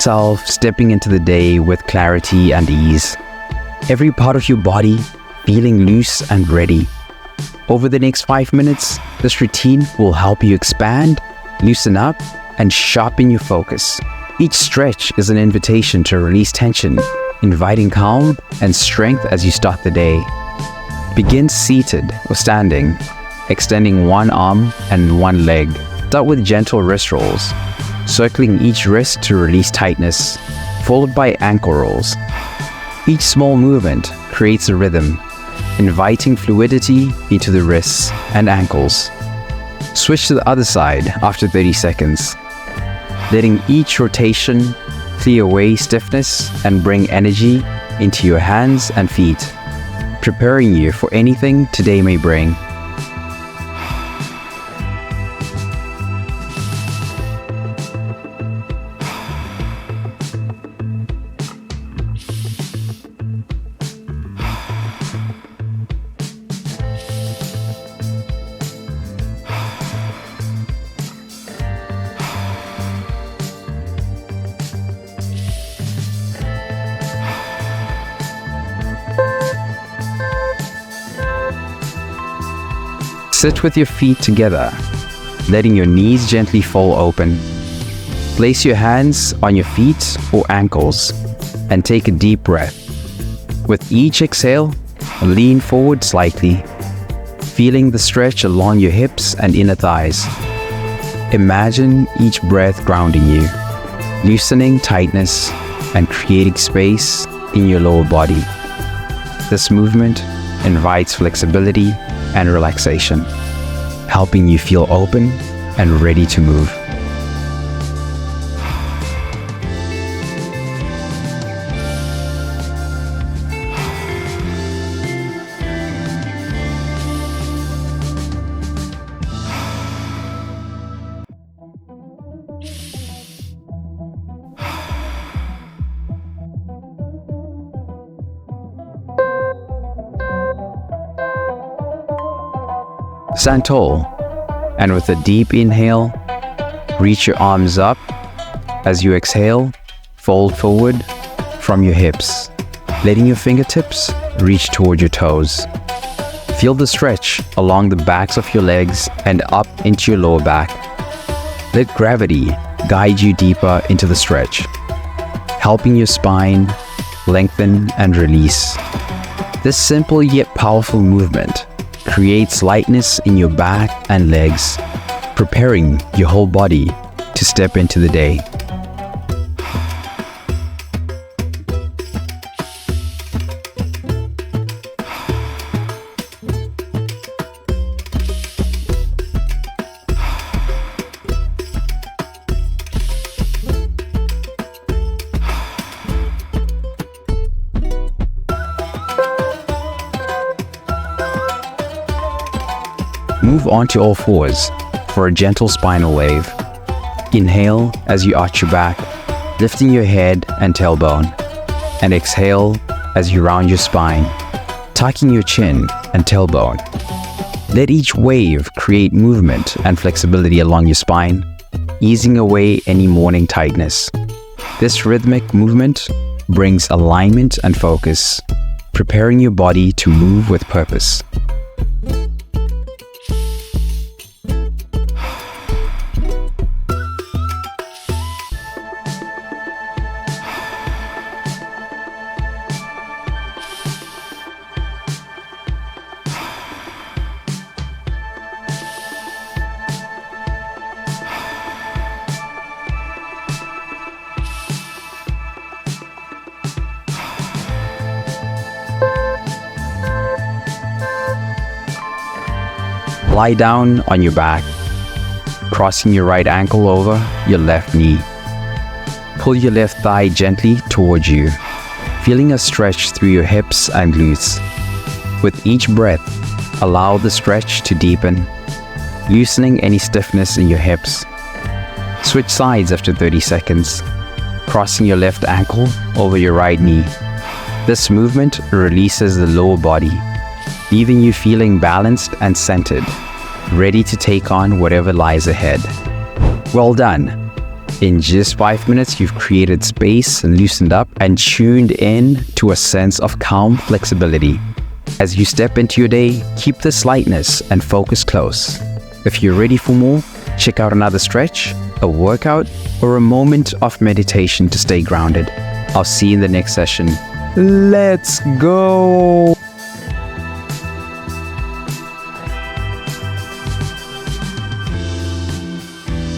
yourself stepping into the day with clarity and ease. Every part of your body feeling loose and ready. Over the next 5 minutes, this routine will help you expand, loosen up, and sharpen your focus. Each stretch is an invitation to release tension, inviting calm and strength as you start the day. Begin seated or standing, extending one arm and one leg. Start with gentle wrist rolls, circling each wrist to release tightness, followed by ankle rolls. Each small movement creates a rhythm, inviting fluidity into the wrists and ankles. Switch to the other side after 30 seconds, letting each rotation clear away stiffness and bring energy into your hands and feet, preparing you for anything today may bring. Sit with your feet together, letting your knees gently fall open. Place your hands on your feet or ankles and take a deep breath. With each exhale, lean forward slightly, feeling the stretch along your hips and inner thighs. Imagine each breath grounding you, loosening tightness and creating space in your lower body. This movement invites flexibility and relaxation, helping you feel open and ready to move. Stand tall, and with a deep inhale, reach your arms up. As you exhale, fold forward from your hips, letting your fingertips reach toward your toes. Feel the stretch along the backs of your legs and up into your lower back. Let gravity guide you deeper into the stretch, helping your spine lengthen and release. This simple yet powerful movement creates lightness in your back and legs, preparing your whole body to step into the day. Move onto all fours for a gentle spinal wave. Inhale as you arch your back, lifting your head and tailbone, and exhale as you round your spine, tucking your chin and tailbone. Let each wave create movement and flexibility along your spine, easing away any morning tightness. This rhythmic movement brings alignment and focus, preparing your body to move with purpose. Lie down on your back, crossing your right ankle over your left knee. Pull your left thigh gently towards you, feeling a stretch through your hips and glutes. With each breath, allow the stretch to deepen, loosening any stiffness in your hips. Switch sides after 30 seconds, crossing your left ankle over your right knee. This movement releases the lower body, leaving you feeling balanced and centered, ready to take on whatever lies ahead. Well done. In just 5 minutes, you've created space, loosened up, and tuned in to a sense of calm flexibility. As you step into your day, keep this lightness and focus close. If you're ready for more, check out another stretch, a workout, or a moment of meditation to stay grounded. I'll see you in the next session. Let's go!